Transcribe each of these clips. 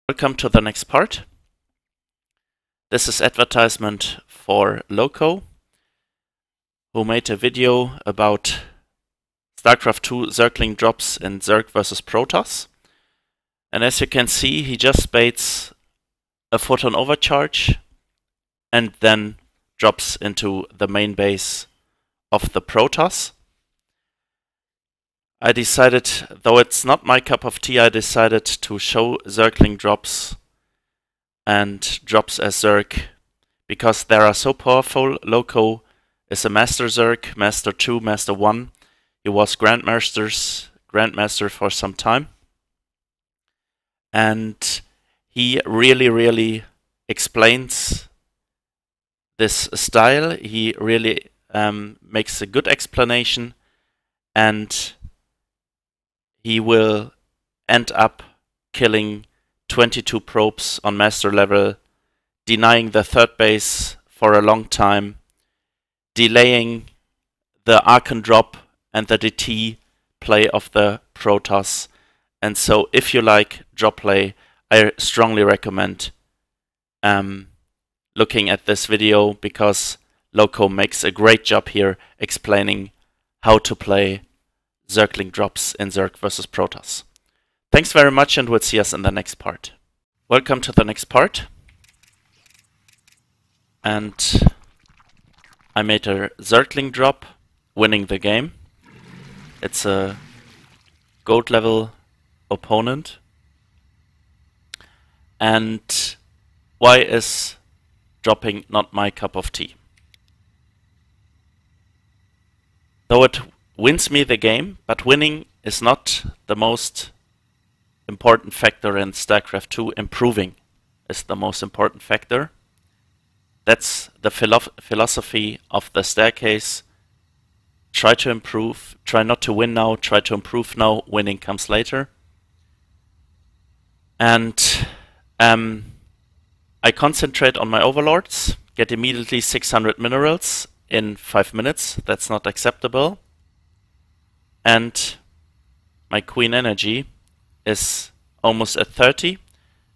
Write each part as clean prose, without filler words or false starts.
Welcome to the next part. This is advertisement for Loco, who made a video about StarCraft 2 Zergling drops in Zerg vs Protoss. And as you can see, he just baits a photon overcharge and then drops into the main base of the Protoss. I decided, though it's not my cup of tea, I decided to show Zergling drops and drops as Zerg because they are so powerful. Loco is a Master Zerg, Master 2, Master 1. He was Grandmaster for some time. And he really explains this style. He really makes a good explanation, and he will end up killing 22 probes on master level, denying the third base for a long time, delaying the Archon drop and the DT play of the Protoss. And so if you like drop play, I strongly recommend looking at this video, because Loco makes a great job here explaining how to play Zergling drops in Zerg vs Protoss. Thanks very much, and we'll see us in the next part. Welcome to the next part. And I made a Zergling drop, winning the game. It's a gold level opponent. And why is dropping not my cup of tea? Though it wins me the game, but winning is not the most important factor in StarCraft 2. Improving is the most important factor. That's the philosophy of the Staircase. Try to improve, try not to win now, try to improve now, winning comes later. And I concentrate on my overlords, get immediately 600 minerals in 5 minutes. That's not acceptable. And my Queen energy is almost at 30.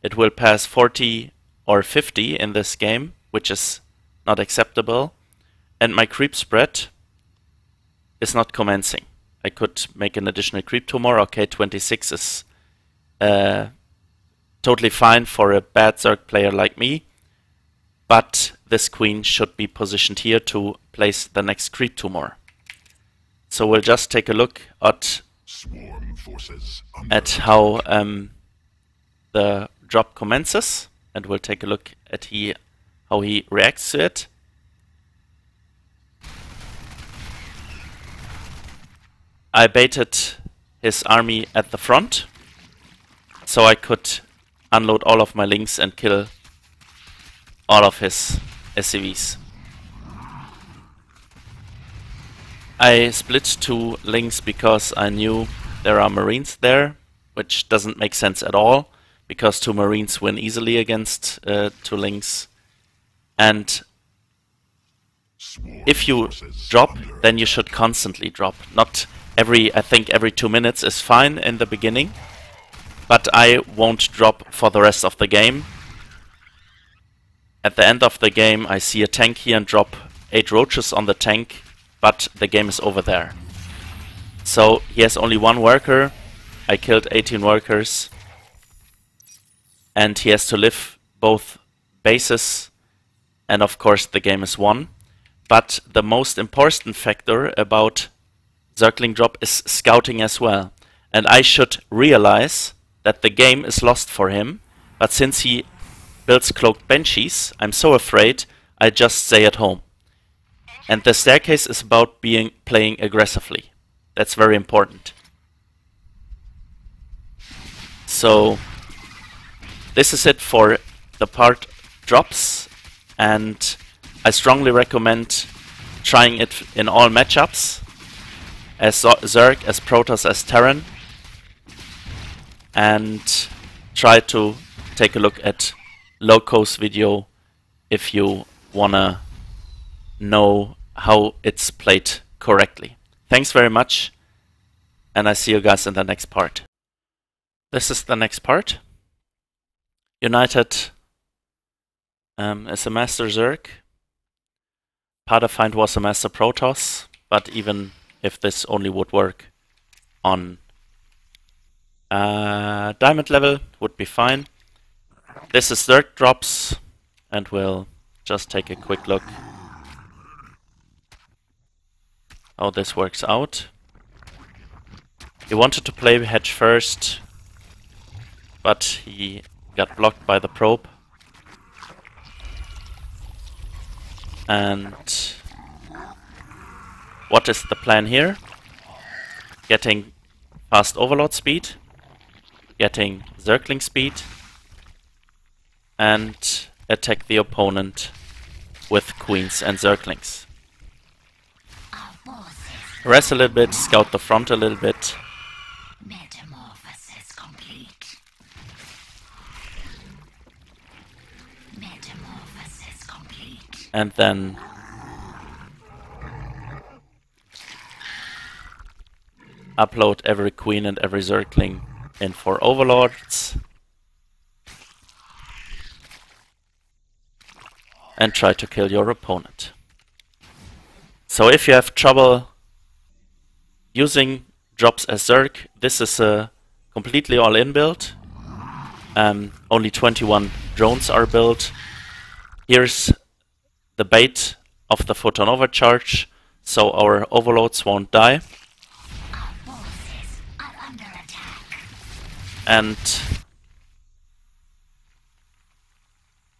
It will pass 40 or 50 in this game, which is not acceptable. And my creep spread is not commencing. I could make an additional creep tomorrow. Okay, 26 is totally fine for a bad Zerg player like me. But this queen should be positioned here to place the next creep tomorrow. So we'll just take a look at how the drop commences, and we'll take a look at how he reacts to it. I baited his army at the front, so I could unload all of my links and kill all of his SCVs. I split 2 links because I knew there are Marines there, which doesn't make sense at all, because 2 Marines win easily against 2 links. And if you drop, then you should constantly drop. Not I think every 2 minutes is fine in the beginning, but I won't drop for the rest of the game. At the end of the game, I see a tank here and drop 8 roaches on the tank, but the game is over there. So he has only 1 worker. I killed 18 workers. And he has to live both bases. And of course the game is won. But the most important factor about Zergling drop is scouting as well. And I should realize that the game is lost for him. But since he builds cloaked Banshees, I'm so afraid I just stay at home. And the Staircase is about playing aggressively. That's very important. So this is it for the part drops, and I strongly recommend trying it in all matchups, as Zerg, as Protoss, as Terran, and try to take a look at Loco's video if you wanna know how it's played correctly. Thanks very much, and I see you guys in the next part. This is the next part. United is a Master Zerg. Pathfind was a Master Protoss, but even if this only would work on Diamond level, would be fine. This is Zerg drops, and we'll just take a quick look how this works out. He wanted to play hedge first, but he got blocked by the probe. And what is the plan here? Getting fast overload speed, getting circling speed, and attack the opponent with queens and circlings. Rest a little bit, scout the front a little bit. Metamorphosis complete. Metamorphosis complete. And then upload every queen and every circling in for overlords. And try to kill your opponent. So if you have trouble using drops as Zerg, this is a completely all-in build. Only 21 drones are built. Here's the bait of the photon overcharge, so our overloads won't die. Our forces are under attack. And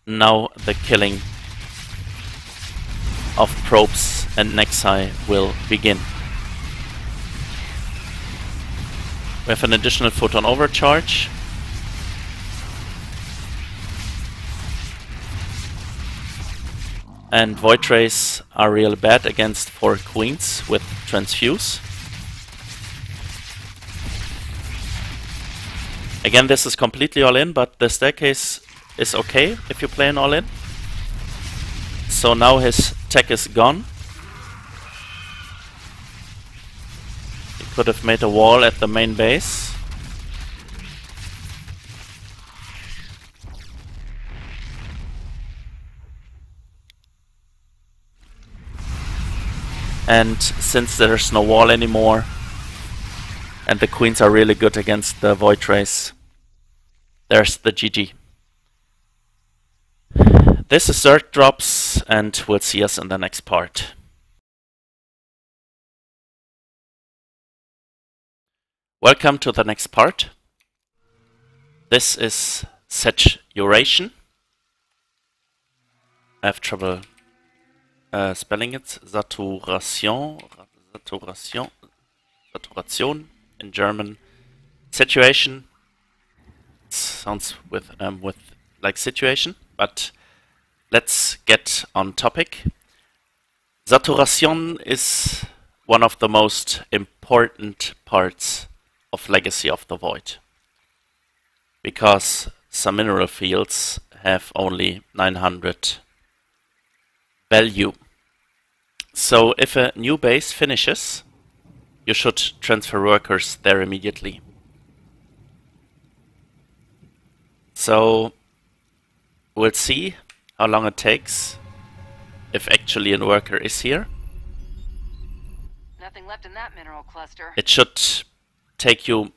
now the killing of probes and Nexi will begin. We have an additional photon overcharge. And Void Rays are real bad against 4 queens with transfuse. Again, this is completely all-in, but the staircase is okay if you play an all-in. So now his tech is gone. He could have made a wall at the main base. And since there's no wall anymore, and the queens are really good against the Void Rays, there's the GG. This is Zerg drops, and we'll see us in the next part. Welcome to the next part. This is saturation. I have trouble spelling it. Saturation in German. Saturation sounds with like situation, but let's get on topic. Saturation is one of the most important parts of Legacy of the Void, because some mineral fields have only 900 value. So if a new base finishes, you should transfer workers there immediately. So we'll see how long it takes if actually a worker is here. Nothing left in that mineral cluster. It should take you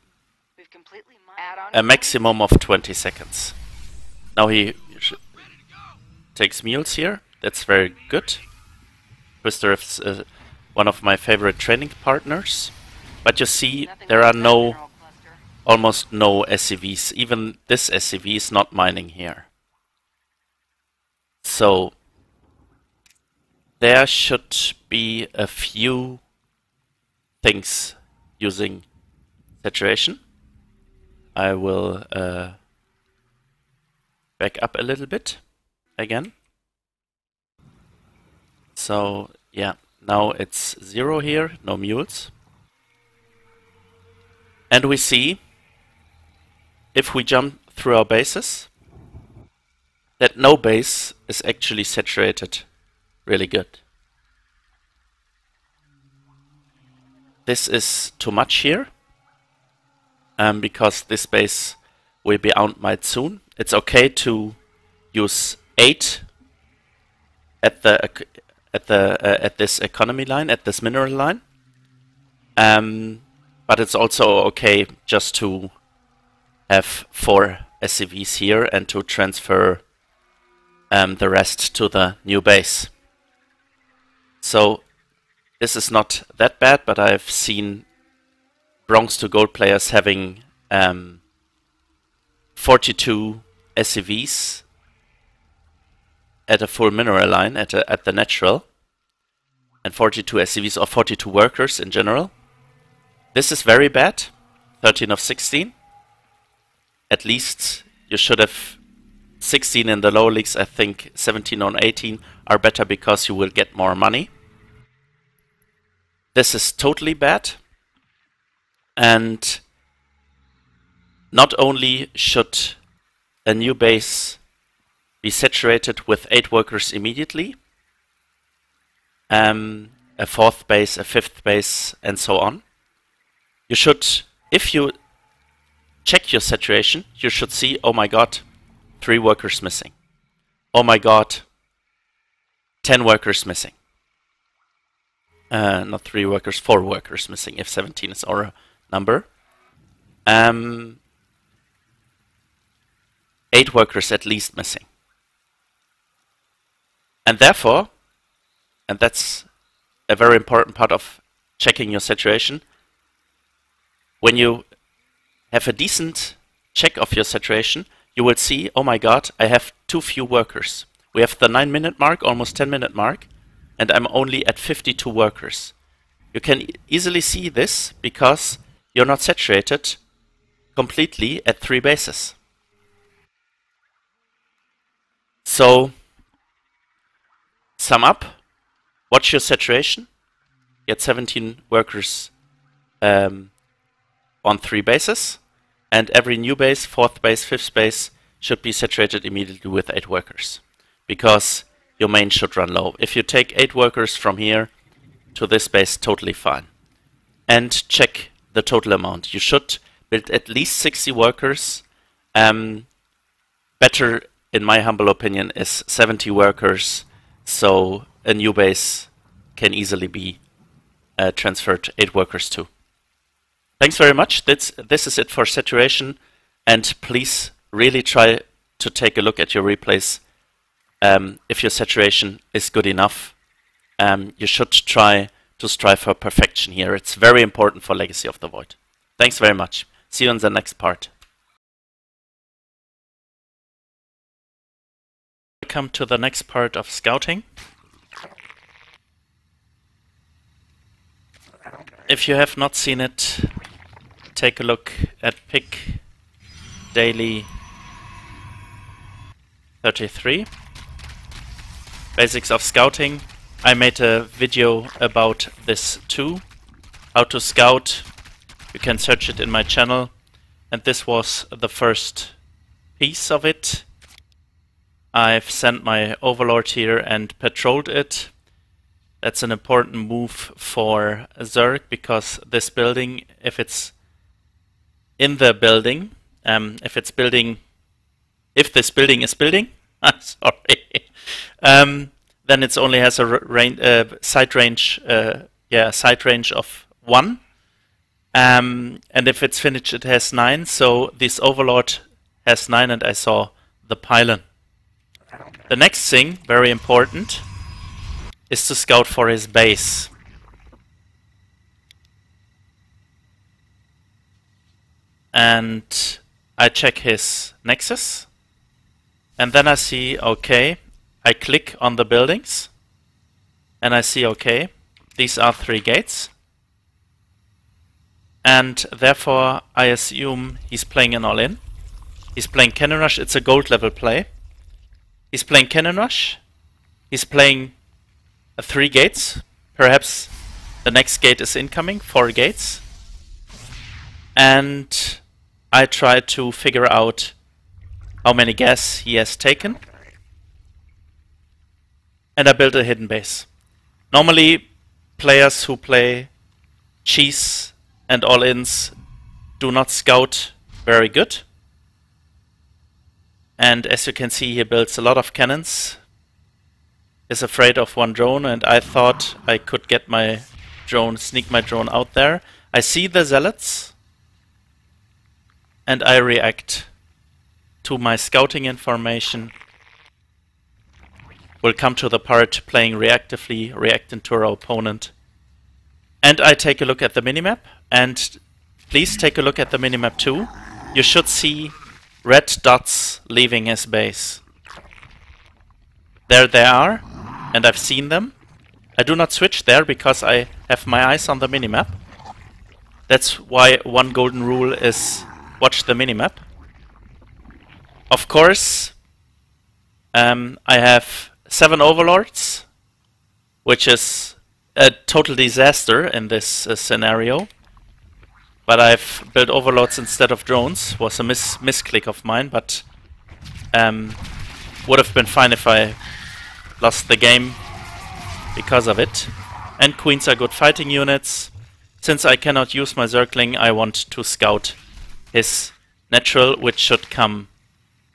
We've completely mined a maximum of 20 seconds. Now he takes mules here. That's very good. Twister is one of my favorite training partners. But you see, there are almost no SCVs. Even this SCV is not mining here. So there should be a few things using saturation. I will back up a little bit again. So yeah, now it's 0 here, no mules. And we see, if we jump through our bases, that no base is actually saturated really good. This is too much here, because this base will be outmined soon. it's okay to use 8 at this economy line, at this mineral line. But it's also okay just to have 4 SCVs here and to transfer the rest to the new base. So this is not that bad, but I've seen bronze to gold players having 42 SCVs at a full mineral line at the natural, and 42 SCVs or 42 workers in general. This is very bad. 13 of 16. At least you should have 16 in the lower leagues. I think 17 on 18 are better because you will get more money. This is totally bad. And not only should a new base be saturated with 8 workers immediately, a 4th base, a 5th base, and so on. You should, if you check your saturation, you should see, oh my god, 3 workers missing. Oh my god, 10 workers missing. Not 3 workers, 4 workers missing, if 17 is our number. 8 workers at least missing. And therefore, and that's a very important part of checking your saturation, when you have a decent check of your saturation, you will see, oh my god, I have too few workers. We have the 9-minute mark, almost 10-minute mark, and I'm only at 52 workers. You can easily see this because you're not saturated completely at 3 bases. So, sum up, watch your saturation, get 17 workers on 3 bases, and every new base, 4th base, 5th base should be saturated immediately with 8 workers, because your main should run low. If you take 8 workers from here to this base, totally fine. And check the total amount. You should build at least 60 workers. Better, in my humble opinion, is 70 workers, so a new base can easily be transferred 8 workers to. Thanks very much. This is it for saturation, and please really try to take a look at your replays. If your saturation is good enough, you should try to strive for perfection here. It's very important for Legacy of the Void. Thanks very much. See you in the next part. Welcome to the next part of scouting. If you have not seen it, take a look at Pick Daily 33. Basics of Scouting. I made a video about this too. How to scout. You can search it in my channel. And this was the first piece of it. I've sent my Overlord here and patrolled it. That's an important move for Zerg, because this building, if it's in the building, if this building is building, sorry, then it only has a sight range of 1. And if it's finished, it has 9. So this Overlord has 9, and I saw the pylon. The next thing, very important, is to scout for his base. And I check his nexus. And then I see, okay, I click on the buildings. And I see, okay, these are 3 gates. And therefore, I assume he's playing an all-in. He's playing Cannon Rush. It's a gold level play. He's playing Cannon Rush. He's playing 3 gates. Perhaps the next gate is incoming. 4 gates. And I try to figure out how many gas he has taken. And I build a hidden base. Normally, players who play cheese and all-ins do not scout very good. And as you can see, he builds a lot of cannons. Is afraid of one drone, and I thought I could get my drone, sneak my drone out there. I see the zealots, and I react to my scouting information. We'll come to the part playing reactively, reacting to our opponent. And I take a look at the minimap, and please take a look at the minimap too. You should see red dots leaving his base. There they are, and I've seen them. I do not switch there because I have my eyes on the minimap. That's why one golden rule is watch the minimap. Of course, I have 7 overlords, which is a total disaster in this scenario. But I've built overlords instead of drones. Was a misclick of mine, but would have been fine if I lost the game because of it. And queens are good fighting units. Since I cannot use my Zergling, I want to scout his natural, which should come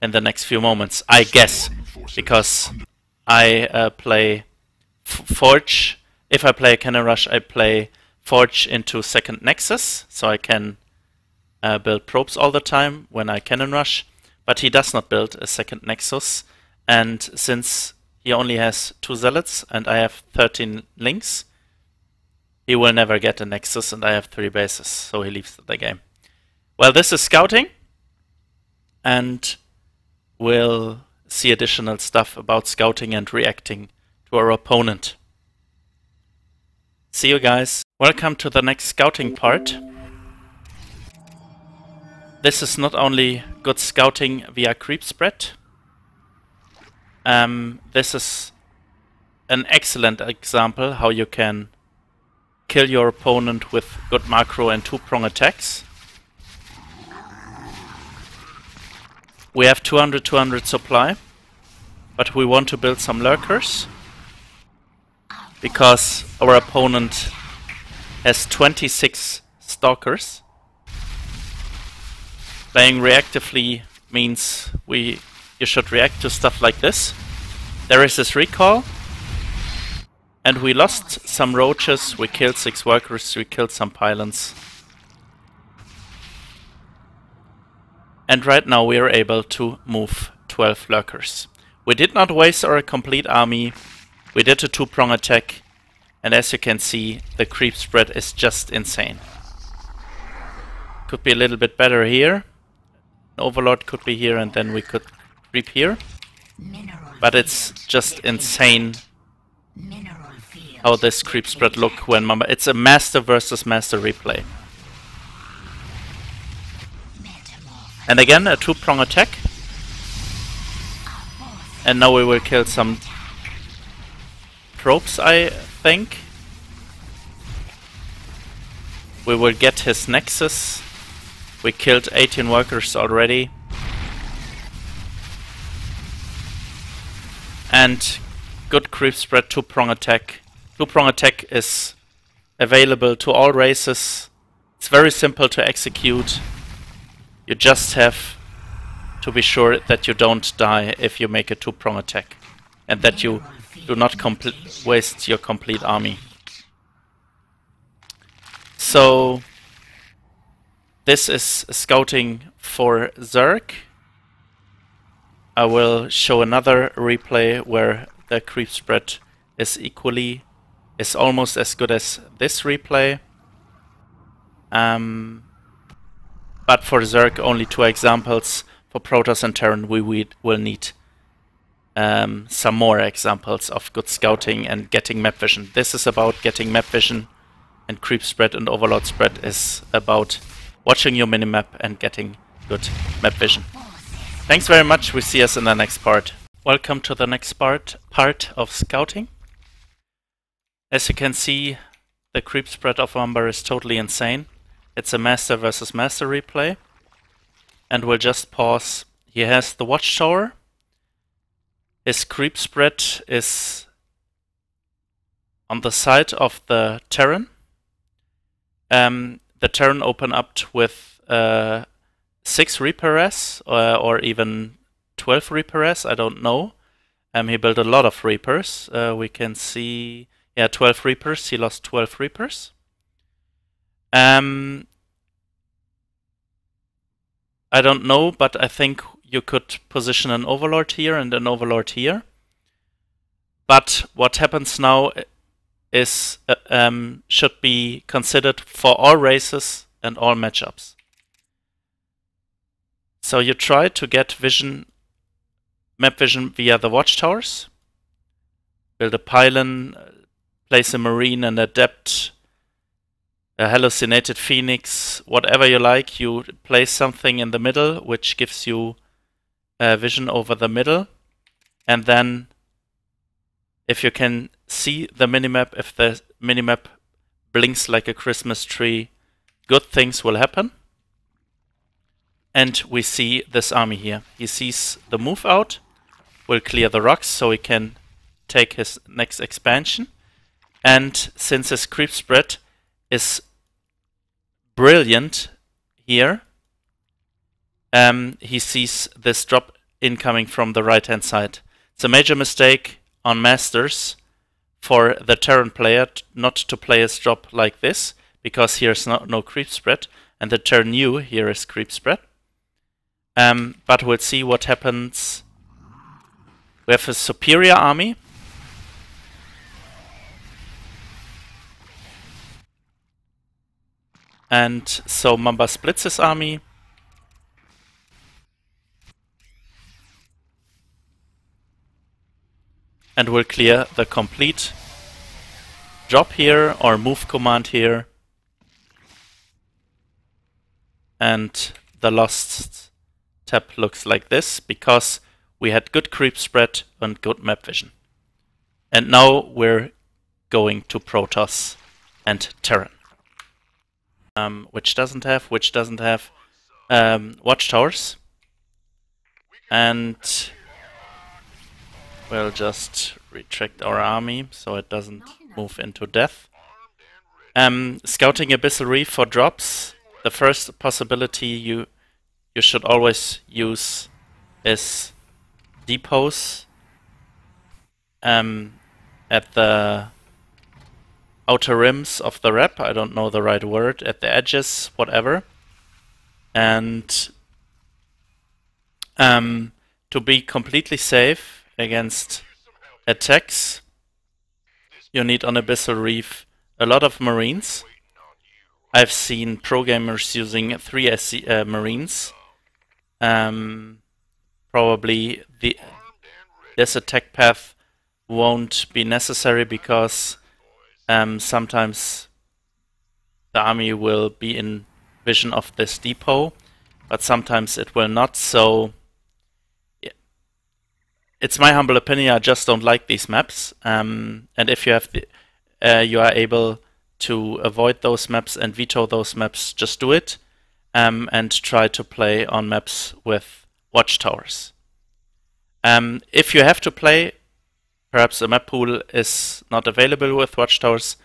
in the next few moments, I guess, because I play Forge. If I play a Cannon Rush, I play Forge into second Nexus, so I can build probes all the time when I Cannon Rush, but he does not build a second Nexus, and since he only has 2 Zealots and I have 13 links, he will never get a Nexus, and I have 3 bases, so he leaves the game. Well, this is scouting, and we'll see additional stuff about scouting and reacting to our opponent. See you guys. Welcome to the next scouting part. This is not only good scouting via creep spread. This is an excellent example how you can kill your opponent with good macro and 2-prong attacks. We have 200 supply, but we want to build some lurkers because our opponent has 26 stalkers. Playing reactively means you should react to stuff like this. There is this recall, and we lost some roaches, we killed 6 workers, we killed some pylons. And right now we are able to move 12 lurkers. We did not waste our complete army. We did a 2-prong attack, and as you can see, the creep spread is just insane. Could be a little bit better here. An overlord could be here, and then we could creep here. But it's just insane how this creep spread look when it's a master versus master replay. And again, a 2-prong attack. And now we will kill some probes, I think. We will get his nexus. We killed 18 workers already. And good creep spread, 2-prong attack. 2-prong attack is available to all races. It's very simple to execute. You just have to be sure that you don't die if you make a 2-prong attack, and that you do not waste your complete army. So this is scouting for Zerg. I will show another replay where the creep spread is almost as good as this replay. But for Zerg, only 2 examples. For Protoss and Terran, we will need some more examples of good scouting and getting map vision. This is about getting map vision, and creep spread and overlord spread is about watching your minimap and getting good map vision. Thanks very much. We see us in the next part. Welcome to the next part of scouting. As you can see, the creep spread of Umber is totally insane. It's a master versus master replay. And we'll just pause. He has the watchtower. His creep spread is on the side of the Terran. The Terran open up with 6 Reapers or even 12 Reaper has, I don't know. He built a lot of Reapers. We can see, yeah, 12 Reapers. He lost 12 Reapers. I don't know, but I think you could position an Overlord here and an Overlord here. But what happens now is should be considered for all races and all matchups. So you try to get vision, map vision via the watchtowers. Build a pylon, place a marine, an adept, a hallucinated phoenix, whatever you like. You place something in the middle, which gives you vision over the middle. And then, if you can see the minimap, if the minimap blinks like a Christmas tree, good things will happen. And we see this army here. He sees the move out, will clear the rocks so he can take his next expansion. And since his creep spread is brilliant here, he sees this drop incoming from the right hand side. It's a major mistake on Masters for the Terran player not to play his drop like this, because here's no creep spread, and the Terran knew here is creep spread. But we'll see what happens. We have a superior army. And so Mamba splits his army. And will clear the complete drop here, or move command here. And the lost tab looks like this, because we had good creep spread and good map vision. And now we're going to Protoss and Terran. Which doesn't have watchtowers. And we'll just retract our army so it doesn't move into death. Scouting Abyssal Reef for drops. The first possibility you should always use is depots at the outer rims of the rep. I don't know the right word. At the edges, whatever. And to be completely safe against attacks, you need on Abyssal Reef a lot of Marines. I've seen pro gamers using 3 Marines. Probably this attack path won't be necessary, because sometimes the army will be in vision of this depot, but sometimes it will not. So yeah, it's my humble opinion, I just don't like these maps. And if you have you are able to avoid those maps and veto those maps, just do it. And try to play on maps with watchtowers. If you have to play, perhaps a map pool is not available with watchtowers,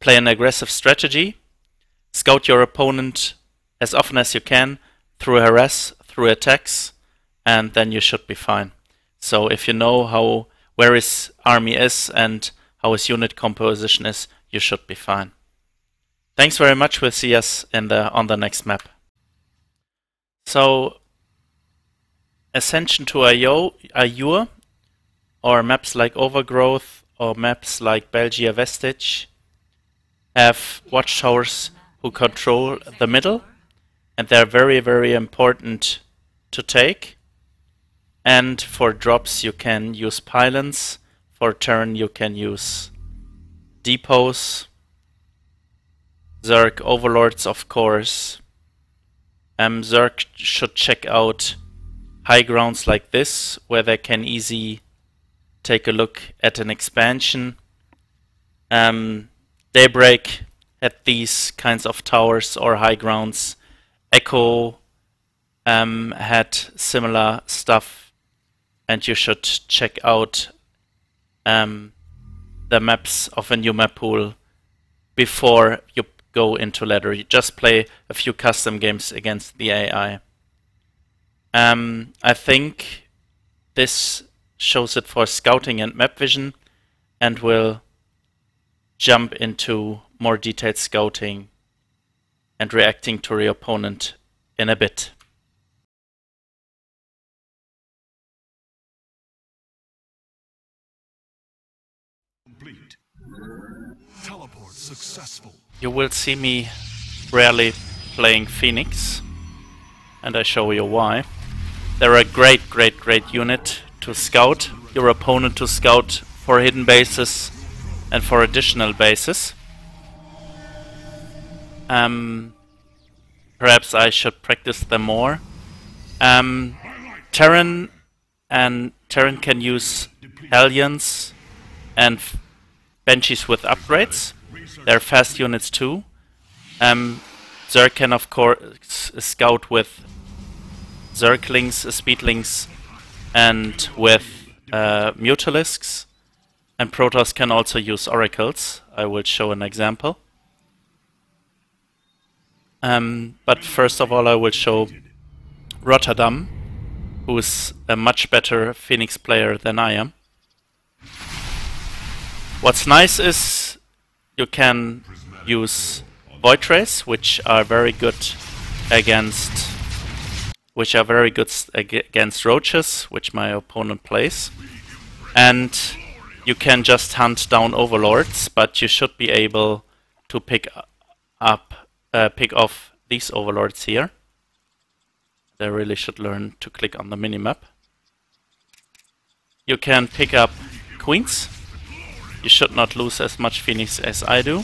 play an aggressive strategy. Scout your opponent as often as you can through harass, through attacks, and then you should be fine. So if you know where his army is and how his unit composition is, you should be fine. Thanks very much. We'll see us on the next map. So, Ascension to Ayur, or maps like Overgrowth, or maps like Belgia Vestige, have watchtowers who control the middle, and they're very, very important to take. And for drops you can use pylons, for turn you can use depots, Zerg Overlords of course. Zerg should check out high grounds like this, where they can easily take a look at an expansion. Daybreak had these kinds of towers or high grounds. Echo had similar stuff, and you should check out the maps of a new map pool before you go into ladder. You just play a few custom games against the AI. I think this shows it for scouting and map vision, and we'll jump into more detailed scouting and reacting to your opponent in a bit. Complete. Teleport successful. You will see me rarely playing Phoenix, and I show you why. They're a great unit to scout your opponent, to scout for hidden bases and for additional bases. Perhaps I should practice them more. Terran can use Hellions and Banshees with upgrades. They're fast units too. Zerg can of course scout with Zerglings, Speedlings, and with Mutalisks. And Protoss can also use Oracles. I will show an example. But first of all I will show Rotterdam, who is a much better Phoenix player than I am. What's nice is you can use Void Rays, which are very good against roaches, which my opponent plays. And you can just hunt down overlords, but you should be able to pick off these overlords here. They really should learn to click on the minimap. You can pick up queens. You should not lose as much Phoenix as I do.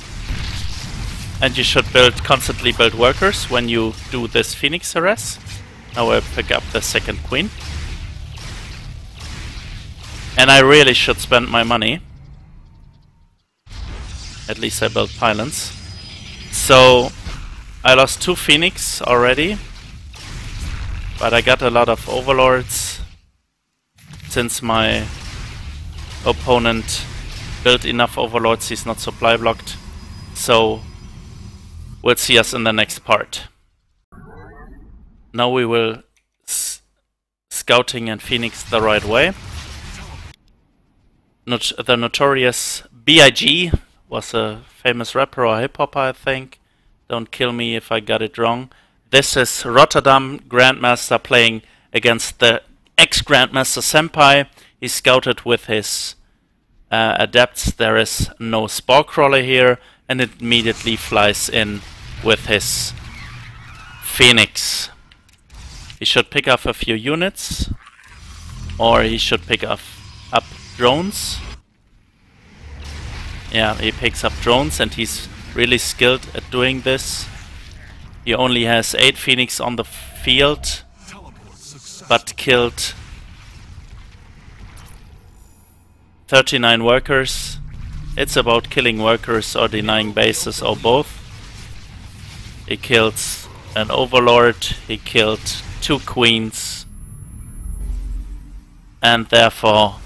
And you should constantly build workers when you do this Phoenix harass. Now I pick up the second queen. And I really should spend my money. At least I built pylons. So I lost 2 Phoenix already. But I got a lot of overlords. Since my opponent built enough overlords, he's not supply blocked. So we'll see us in the next part. Now we will scouting and Phoenix the right way. The notorious B.I.G. was a famous rapper or hip-hopper, I think. Don't kill me if I got it wrong. This is Rotterdam Grandmaster playing against the ex-Grandmaster Senpai. He scouted with his adepts. There is no Spore Crawler here, and it immediately flies in with his Phoenix. He should pick up a few units, or he should pick up drones. Yeah, he picks up drones, and he's really skilled at doing this. He only has 8 Phoenix on the field, but killed 39 workers. It's about killing workers or denying bases or both. He killed an overlord, he killed 2 queens, and therefore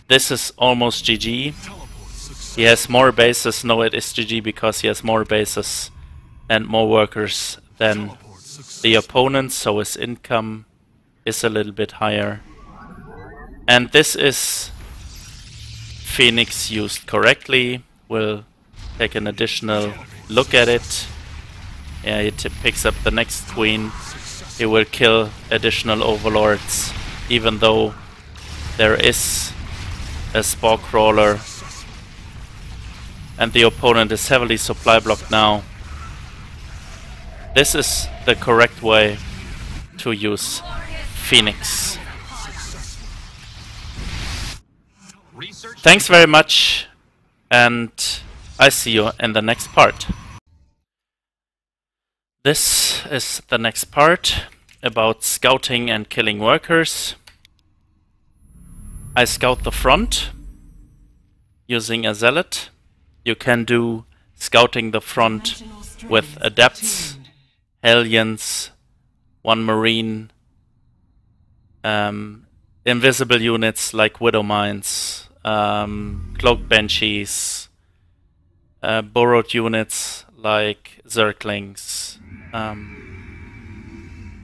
this is almost GG. He has more bases. No, it is GG because he has more bases and more workers than the opponent, so his income is a little bit higher. And this is Phoenix used correctly. We'll take an additional look at it. Yeah, he picks up the next queen. He will kill additional overlords, even though there is a Spore Crawler. And the opponent is heavily supply blocked now. This is the correct way to use Phoenix. Thanks very much, and I see you in the next part. This is the next part about scouting and killing workers. I scout the front using a zealot. You can do scouting the front with adepts, Hellions, 1 marine, invisible units like Widow Mines, cloaked Banshees, borrowed units like Zerglings,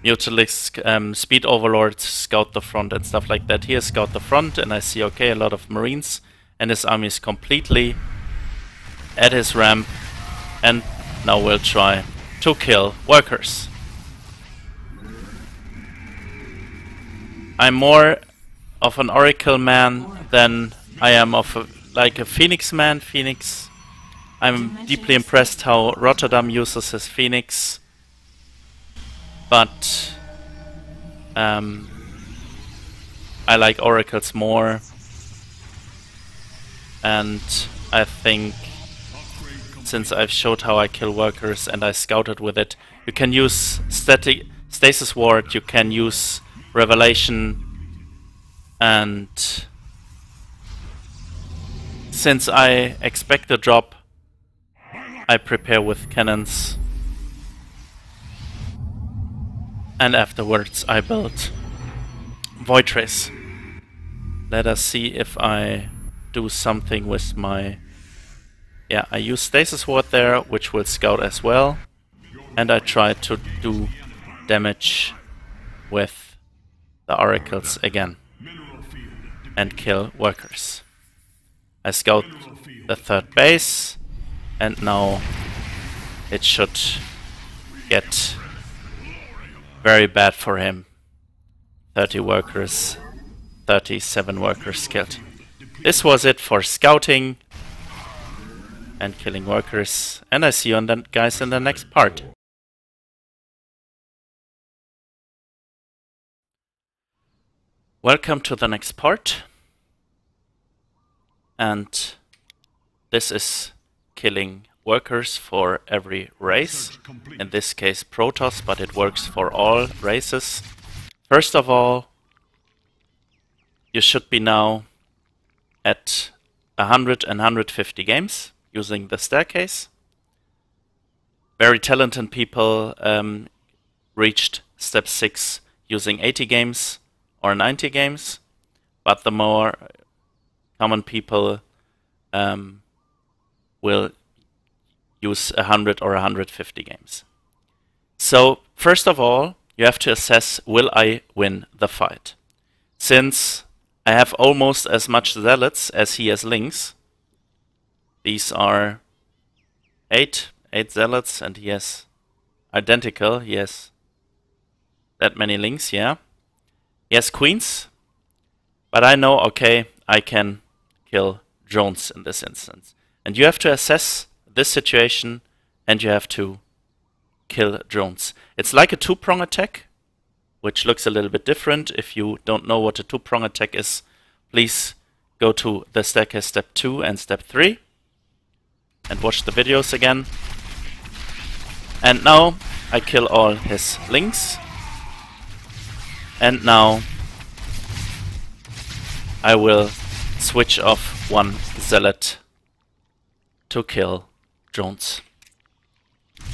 Mutalisks, speed overlords scout the front and stuff like that. Here scout the front, and I see, okay, a lot of marines, and his army is completely at his ramp, and now we'll try to kill workers. I'm more of an oracle man than I am of a phoenix man. Phoenix, I'm deeply impressed how Rotterdam uses his phoenix, but I like oracles more, and I think since I've showed how I kill workers and I scouted with it, you can use stasis ward, you can use revelation, and since I expect a drop, I prepare with cannons, and afterwards I build Void Race. Let us see if I do something with my... Yeah, I use Stasis Ward there, which will scout as well, and I try to do damage with the oracles again and kill workers. I scout the third base, and now it should get very bad for him. 30 workers, 37 workers killed. This was it for scouting and killing workers, and I see you guys in the next part. Welcome to the next part, and this is killing workers for every race, in this case Protoss, but it works for all races. First of all, you should be now at 100 and 150 games using the Staircase. Very talented people reached step 6 using 80 games or 90 games, but the more common people will use 100 or 150 games. So first of all, you have to assess, will I win the fight? Since I have almost as much zealots as he has links, these are 8 zealots, and he has identical, he has that many links, yeah. He has queens, but I know, okay, I can kill drones in this instance. And you have to assess this situation, and you have to kill drones. It's like a two-prong attack, which looks a little bit different. If you don't know what a two-prong attack is, please go to the Staircase step 2 and step 3 and watch the videos again. And now I kill all his links, and now I will switch off one zealot to kill drones.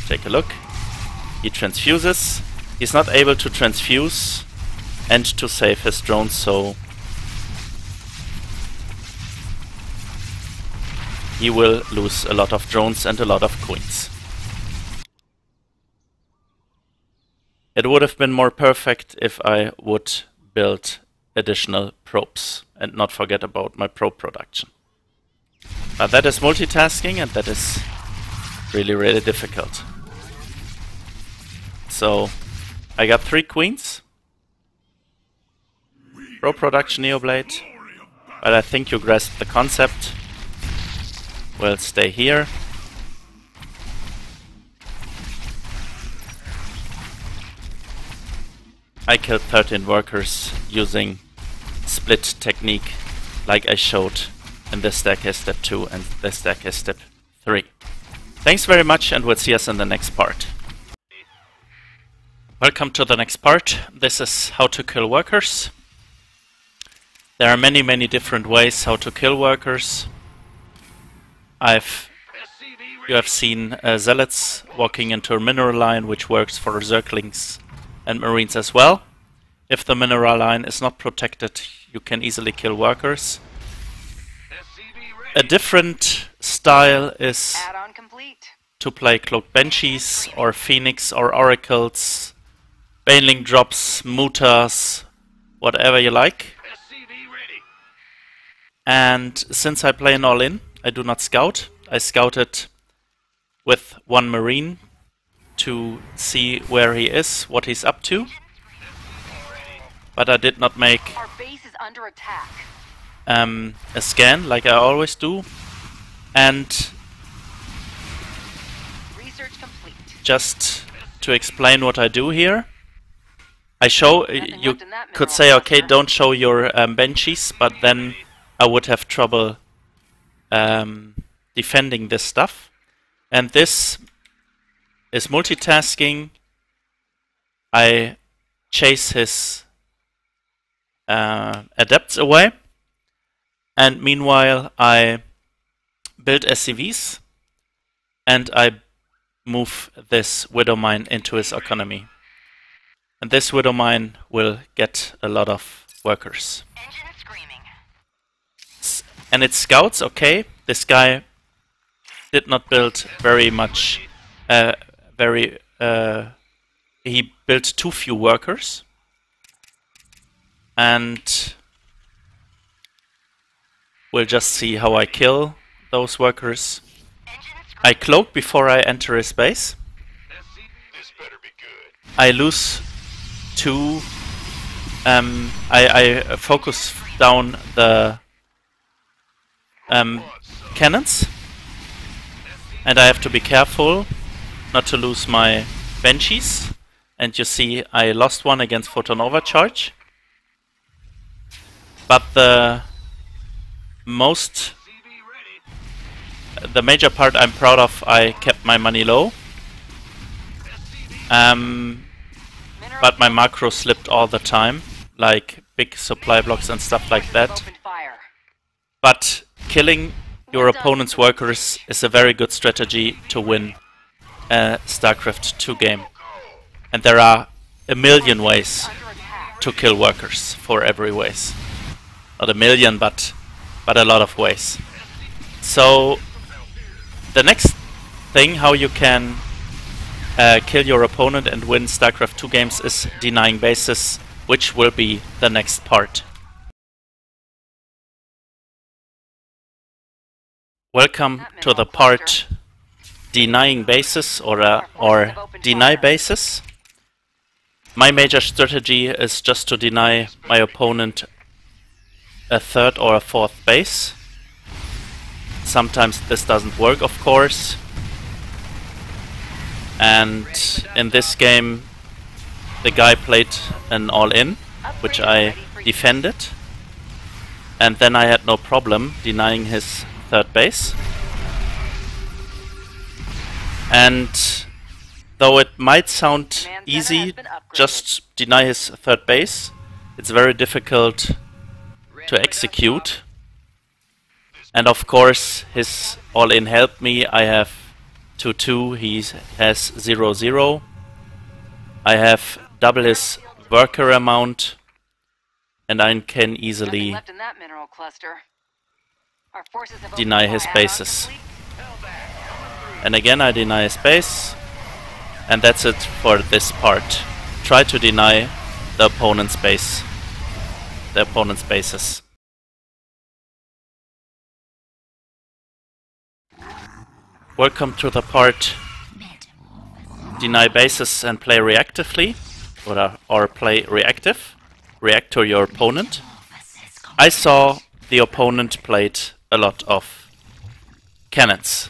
Take a look. He transfuses. He's not able to transfuse and to save his drones, so he will lose a lot of drones and a lot of queens. It would have been more perfect if I would build additional probes and not forget about my probe production. But that is multitasking, and that is really, really difficult. So I got 3 queens. Probe production Neoblade. But I think you grasp the concept. We'll stay here. I killed 13 workers using split technique like I showed in the Staircase step 2 and the Staircase step 3. Thanks very much, and we'll see us in the next part. Welcome to the next part. This is how to kill workers. There are many, many different ways how to kill workers. You have seen zealots walking into a mineral line, which works for zerglings and marines as well. If the mineral line is not protected, you can easily kill workers. A different style is Add-on complete. to play cloaked Banshees or Phoenix or Oracles Baneling drops, mutas, whatever you like. And since I play an all-in, I do not scout. I scouted with one marine to see where he is, what he's up to. But I did not make Our base is under attack. a scan like I always do. And Research complete. just to explain what I do here, I show, Nothing you left in that could mineral say, okay, cluster. don't show your Banshees, but then I would have trouble defending this stuff. And this is multitasking. I chase his adepts away, and meanwhile I build SCVs, and I move this Widow Mine into his economy. And this Widow Mine will get a lot of workers. Engine screaming. And it scouts, okay, this guy did not build very much, he built too few workers. And we'll just see how I kill those workers. I cloak before I enter his base. I lose two. I focus down the cannons, and I have to be careful not to lose my Banshees. And you see, I lost one against Photon Overcharge. But the major part I'm proud of, I kept my money low. But my macro slipped all the time, like big supply blocks and stuff like that. Opened fire. But killing your opponent's workers is a very good strategy to win a StarCraft 2 game. And there are a million ways Under attack. to kill workers, for every ways. Not a million, but a lot of ways. So the next thing how you can kill your opponent and win StarCraft 2 games is denying bases, which will be the next part. Welcome to the part denying bases or deny bases. My major strategy is just to deny my opponent a third or a fourth base. Sometimes this doesn't work, of course. And in this game, the guy played an all-in, which I defended. And then I had no problem denying his third base. And though it might sound easy, just deny his third base, it's very difficult to execute. And of course, his all-in helped me. I have 2-2, he has 0-0. I have double his worker amount, and I can Nothing easily left in that mineral cluster. Our forces have deny opened his fire. bases. And again I deny his base, and that's it for this part. Try to deny the opponent's base, the opponent's bases. Welcome to the part deny bases and play reactively, or play reactive. React to your opponent. I saw the opponent played a lot of cannons.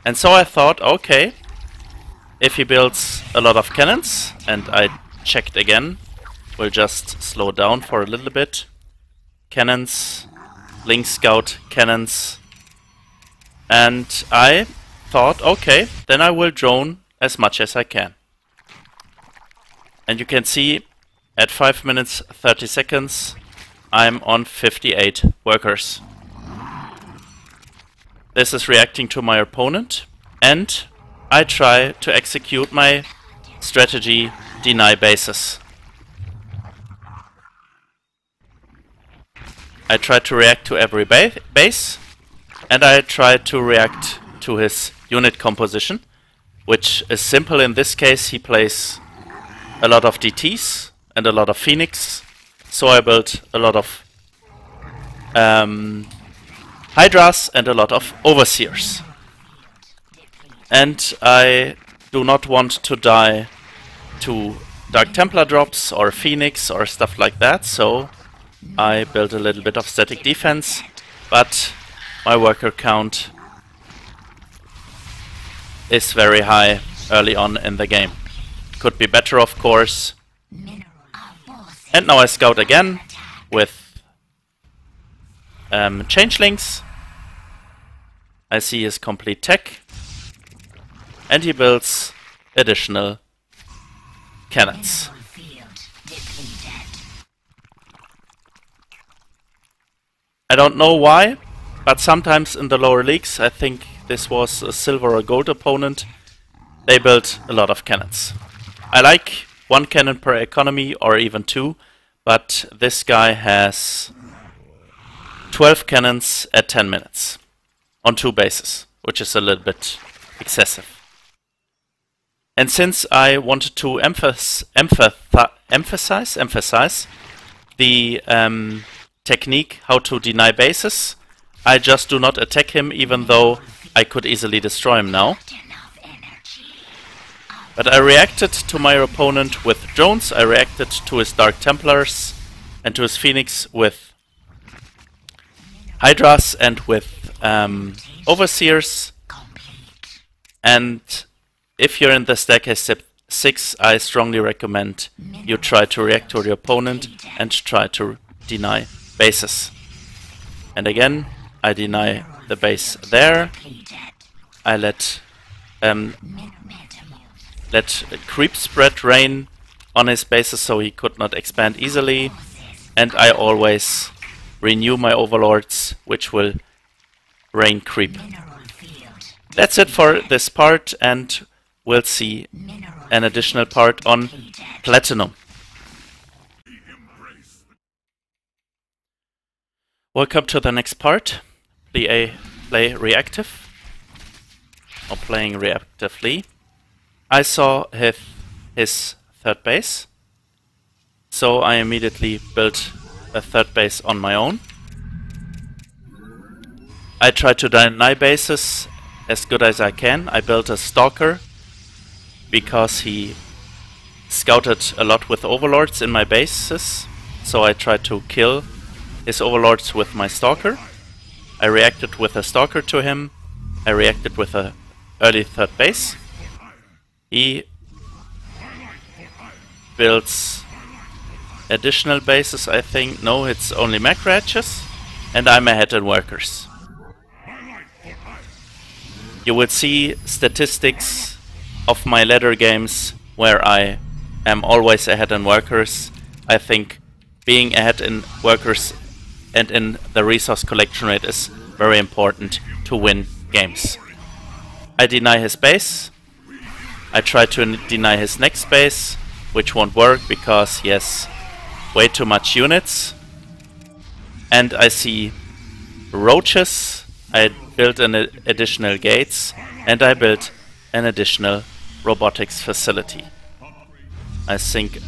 And so I thought, okay, if he builds a lot of cannons, and I checked again, we'll just slow down for a little bit. Cannons, Link Scout cannons. And I thought, okay, then I will drone as much as I can. And you can see at 5 minutes 30 seconds I'm on 58 workers. This is reacting to my opponent, and I try to execute my strategy deny bases. I try to react to every base, and I try to react to his unit composition, which is simple in this case. He plays a lot of DTs and a lot of Phoenix, so I built a lot of Hydras and a lot of Overseers. And I do not want to die to Dark Templar drops or Phoenix or stuff like that, so I built a little bit of static defense, but my worker count is very high early on in the game. Could be better, of course. And now I scout again with Changelings. I see his complete tech. And he builds additional cannons. I don't know why, but sometimes in the lower leagues, I think this was a silver or gold opponent, they built a lot of cannons. I like 1 cannon per economy or even 2, but this guy has 12 cannons at 10 minutes on 2 bases, which is a little bit excessive. And since I wanted to emphasize the technique how to deny bases, I just do not attack him, even though I could easily destroy him now. But I reacted to my opponent with drones, I reacted to his Dark Templars and to his Phoenix with Hydras and with Overseers. And if you're in the Staircase 6, I strongly recommend you try to react to your opponent and try to deny bases. And again, I deny the base there. I let creep spread rain on his bases so he could not expand easily. And I always renew my overlords, which will rain creep. That's it for this part, and we'll see an additional part on Platinum. Welcome to the next part. Play reactive, or playing reactively. I saw his third base, so I immediately built a third base on my own. I try to deny bases as good as I can. I built a Stalker because he scouted a lot with overlords in my bases, so I tried to kill his overlords with my Stalker. I reacted with a Stalker to him. I reacted with a early third base. He builds additional bases, I think. No, it's only mech ratchets, and I'm ahead in workers. You will see statistics of my later games where I am always ahead in workers. I think being ahead in workers and in the resource collection rate is very important to win games. I deny his base. I try to deny his next base, which won't work because he has way too much units. And I see roaches. I built an additional gates, and I built an additional robotics facility. I think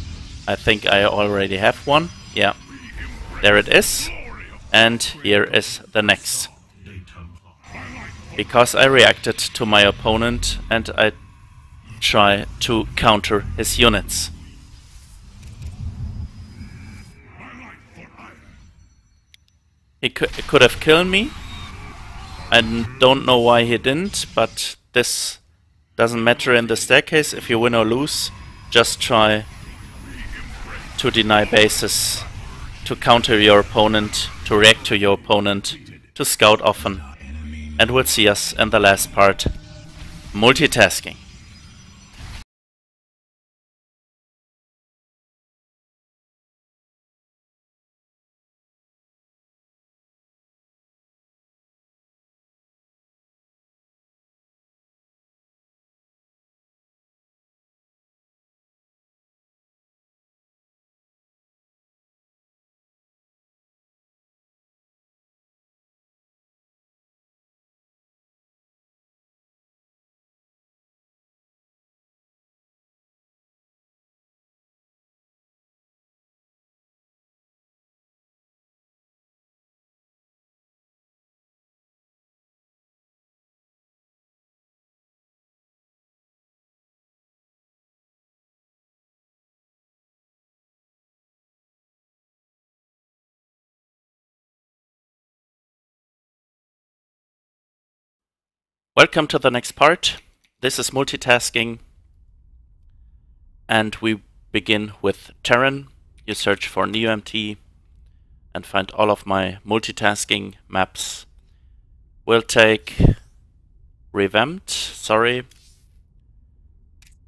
I already have one. Yeah, there it is. And here is the next. Because I reacted to my opponent and I try to counter his units. He could have killed me. I don't know why he didn't, but this doesn't matter in the Staircase. If you win or lose, just try to deny bases, to counter your opponent, to react to your opponent, to scout often. And we'll see us in the last part, multitasking. Welcome to the next part. This is multitasking, and we begin with Terran. You search for NeoMT and find all of my multitasking maps. We'll take Revamped,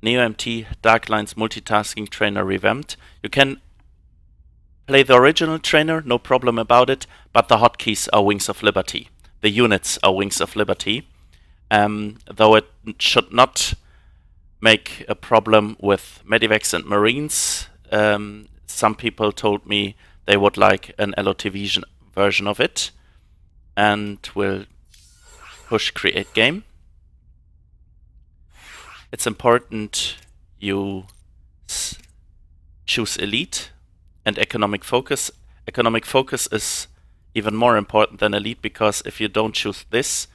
NeoMT Darklines Multitasking Trainer Revamped. You can play the original trainer, no problem about it, but the hotkeys are Wings of Liberty. The units are Wings of Liberty. Though it should not make a problem with Medivacs and Marines. Some people told me they would like an LOTV version of it, and will push create game. It's important you choose elite and economic focus. Economic focus is even more important than elite, because if you don't choose this,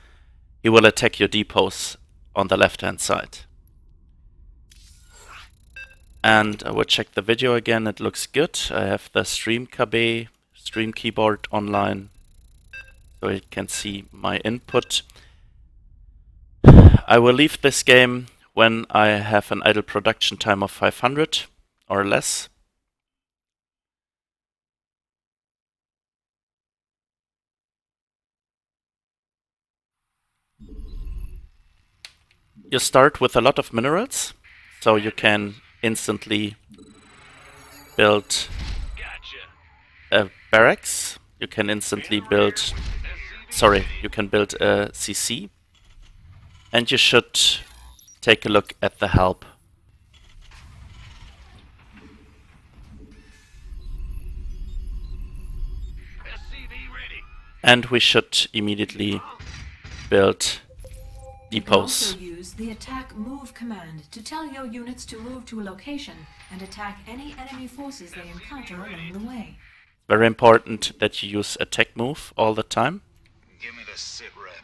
he will attack your depots on the left hand side. And I will check the video again, it looks good. I have the stream keyboard online, so you can see my input. I will leave this game when I have an idle production time of 500 or less. You start with a lot of minerals, so you can instantly build a barracks. You can instantly build, you can build a CC. And you should take a look at the help. And we should immediately build depots. You can also use the attack move command to tell your units to move to a location and attack any enemy forces they encounter along the way. Very important that you use attack move all the time. Give me the sit rep.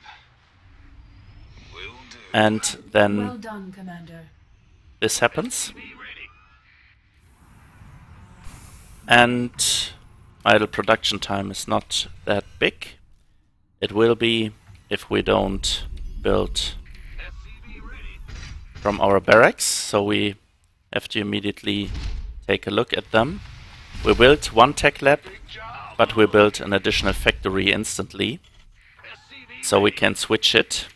Will do. And then Well done, Commander. this happens. And idle production time is not that big. It will be if we don't build from our barracks, so we have to immediately take a look at them. We built one tech lab, but we built an additional factory instantly, so we can switch it.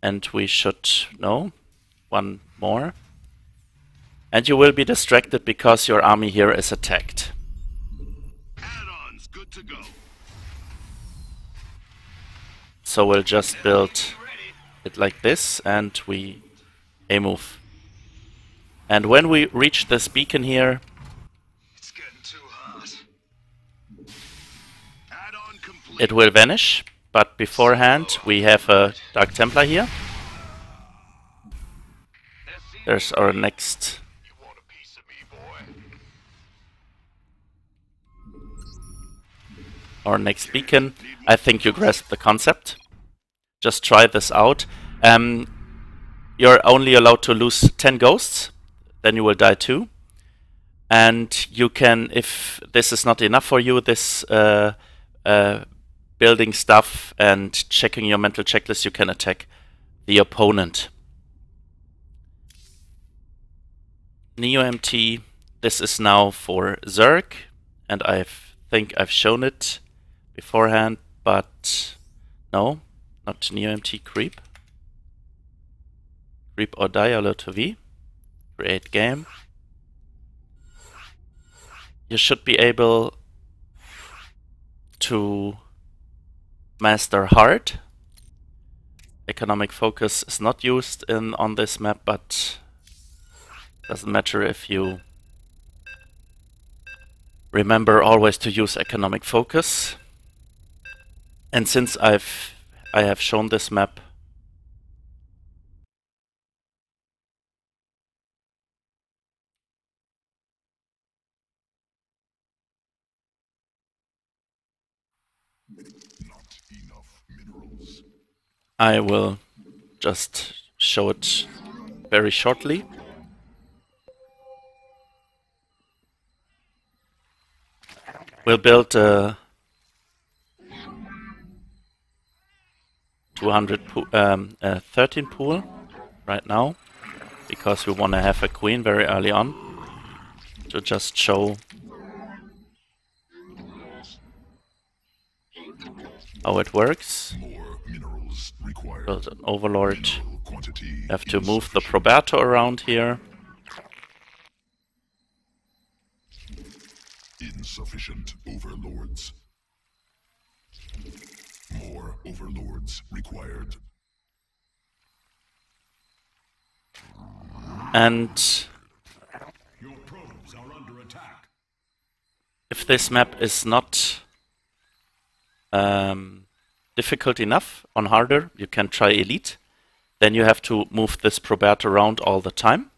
And we should know one more. And you will be distracted because your army here is attacked. Add-ons good to go. So we'll just build it like this, and we move. And when we reach this beacon here, It's getting too hot. Add-on complete. it will vanish. But beforehand, we have a Dark Templar here. There's our next You want a piece of me, boy? beacon. I think you grasped the concept. Just try this out. You're only allowed to lose 10 ghosts, then you will die too. And you can, if this is not enough for you, this building stuff and checking your mental checklist, you can attack the opponent. NeoMT, this is now for Zerg, and I think I've shown it beforehand, but no, not NeoMT Creep. Creep or die, LOTV. Create game. You should be able to master hard. Economic focus is not used on this map, but doesn't matter if you remember always to use economic focus. And since I have shown this map, Not enough minerals. I will just show it very shortly. We'll build a 13 pool right now, because we want to have a queen very early on to just show how it works. More minerals required. Build an overlord. Mineral quantity Have to move the insufficient. Proberto around here. Insufficient overlords. More overlords required. And Your probes are under attack. if this map is not difficult enough on harder, you can try elite. Then you have to move this Proberto around all the time.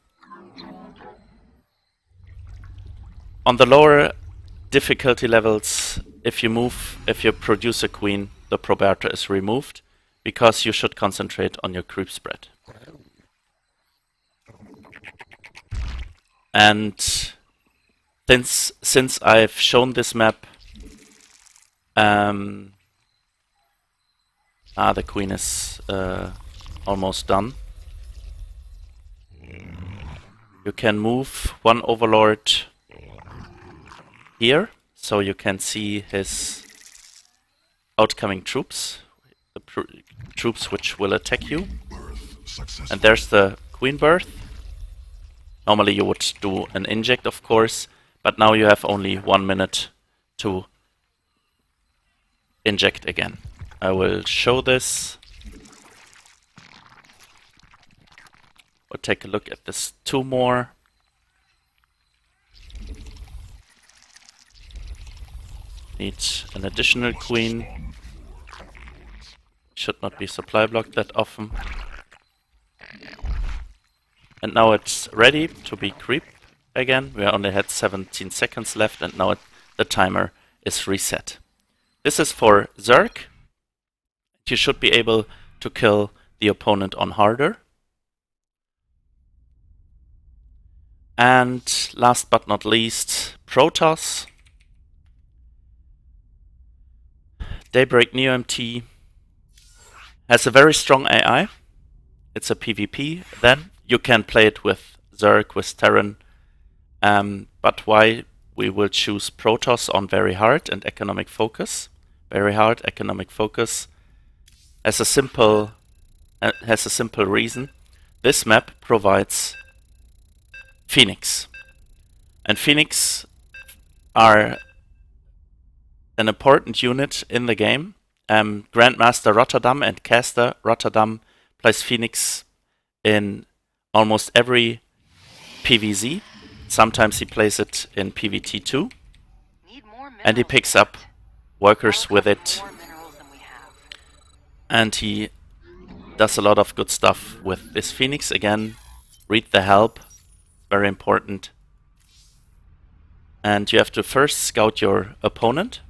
On the lower difficulty levels, if you produce a queen, the Proberto is removed, because you should concentrate on your creep spread. And since I've shown this map, the queen is almost done. You can move one overlord here, so you can see his outcoming troops, the troops which will attack you. Birth successful. And there's the queen birth. Normally you would do an inject, of course, but now you have only 1 minute to inject again. I will show this. We'll take a look at this 2 more. Need an additional queen. Should not be supply blocked that often. And now it's ready to be creep again. We only had 17 seconds left, and now the timer is reset. This is for Zerg. You should be able to kill the opponent on harder. And last but not least, Protoss. Daybreak Neo-MT has a very strong AI. It's a PvP. Then you can play it with Zerg, with Terran. But why we will choose Protoss on very hard and economic focus? Very hard economic focus has a simple reason. This map provides Phoenix, and Phoenix are an important unit in the game. Grandmaster Rotterdam and Caster Rotterdam plays Phoenix in almost every PvZ. Sometimes he plays it in PvT too, Need more and he minerals picks for up that. workers with More it, minerals than we have. and he does a lot of good stuff with this Phoenix. Again, read the help, very important. And you have to first scout your opponent.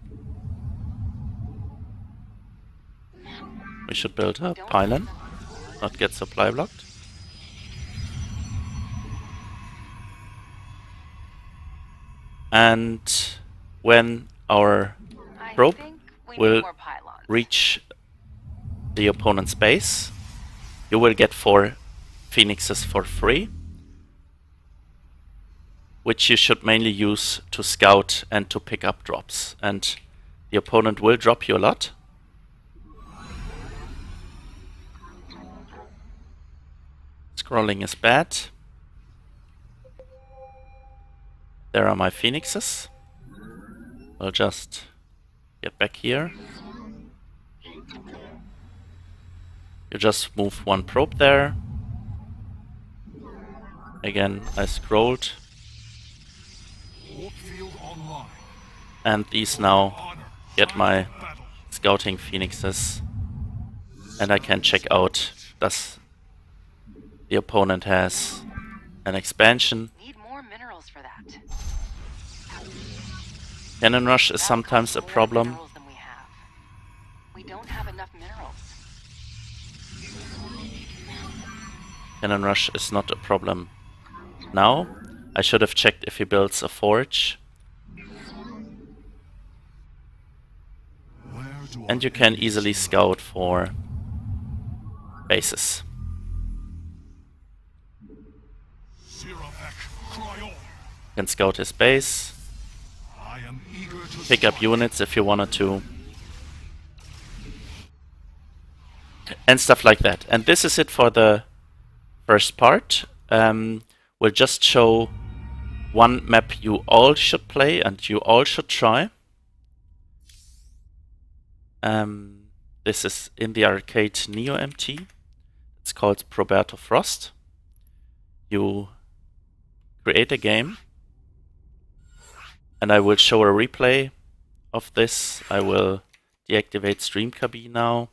We should build a pylon, not get supply blocked. And when our I probe think we will need more pylons. reach the opponent's base, you will get 4 phoenixes for free, which you should mainly use to scout and to pick up drops. And the opponent will drop you a lot. Scrolling is bad. There are my phoenixes. I'll just get back here. You just move 1 probe there. Again, I scrolled. And these now get my scouting phoenixes. And I can check out, does the opponent has an expansion. Need more minerals for that. Cannon rush is sometimes a More problem. minerals than we have. We don't have enough minerals. Cannon rush is not a problem now. I should have checked if he builds a forge. And you can easily scout for bases. You can scout his base, I am eager to pick up units if you wanted to, and stuff like that. And this is it for the first part. We'll just show one map you all should play and you all should try. This is in the arcade Neo MT. It's called Roberto Frost. You create a game, and I will show a replay of this. I will deactivate StreamKB now.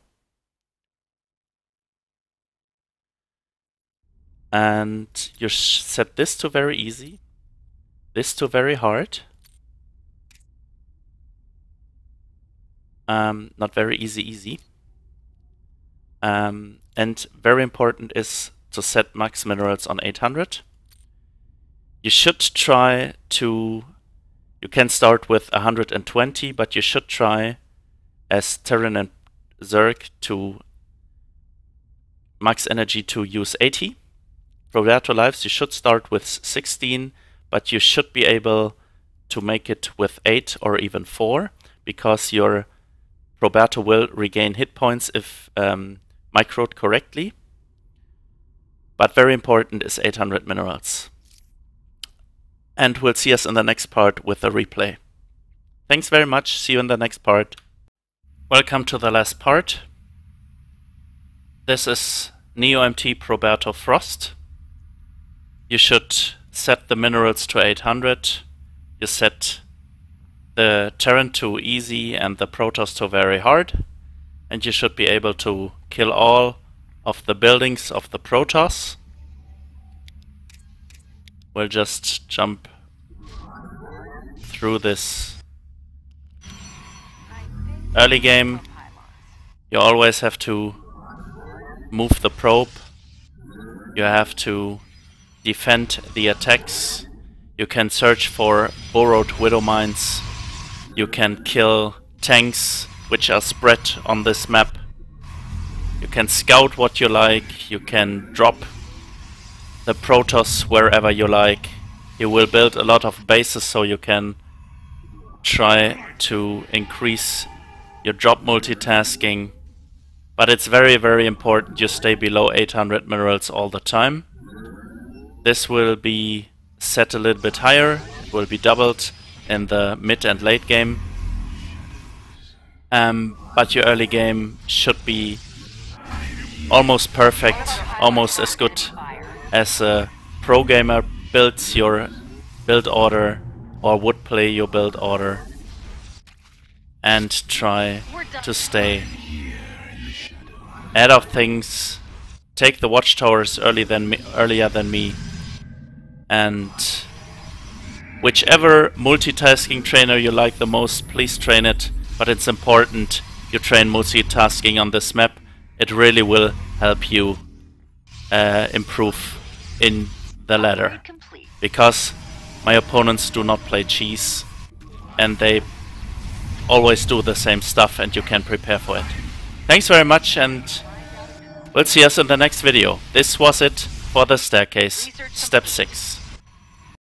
And you set this to very easy, this to very hard. Not very easy. And very important is to set max minerals on 800. You should try to, you can start with 120, but you should try as Terran and Zerg to max energy to use 80. Roberto Lives, you should start with 16, but you should be able to make it with 8 or even 4, because your Roberto will regain hit points if microed correctly. But very important is 800 minerals. And we'll see us in the next part with a replay. Thanks very much. See you in the next part. Welcome to the last part. This is Neo MT Roberto Frost. You should set the minerals to 800. You set the Terran to easy and the Protoss to very hard. And you should be able to kill all of the buildings of the Protoss. We'll just jump through this early game. You always have to move the probe. You have to defend the attacks. You can search for borrowed widow mines. You can kill tanks which are spread on this map. You can scout what you like. You can drop the Protoss wherever you like. You will build a lot of bases so you can try to increase your drop multitasking. But it's very, very important you stay below 800 minerals all the time. This will be set a little bit higher. It will be doubled in the mid and late game. But your early game should be almost perfect, almost as good as a pro gamer builds your build order or would play your build order, and try to stay ahead of things. Take the watchtowers earlier than me, and whichever multitasking trainer you like the most, please train it. But it's important you train multitasking on this map. It really will help you improve in the ladder, because my opponents do not play cheese and they always do the same stuff, and you can prepare for it. Thanks very much, and we'll see us in the next video. This was it for the staircase, step 6.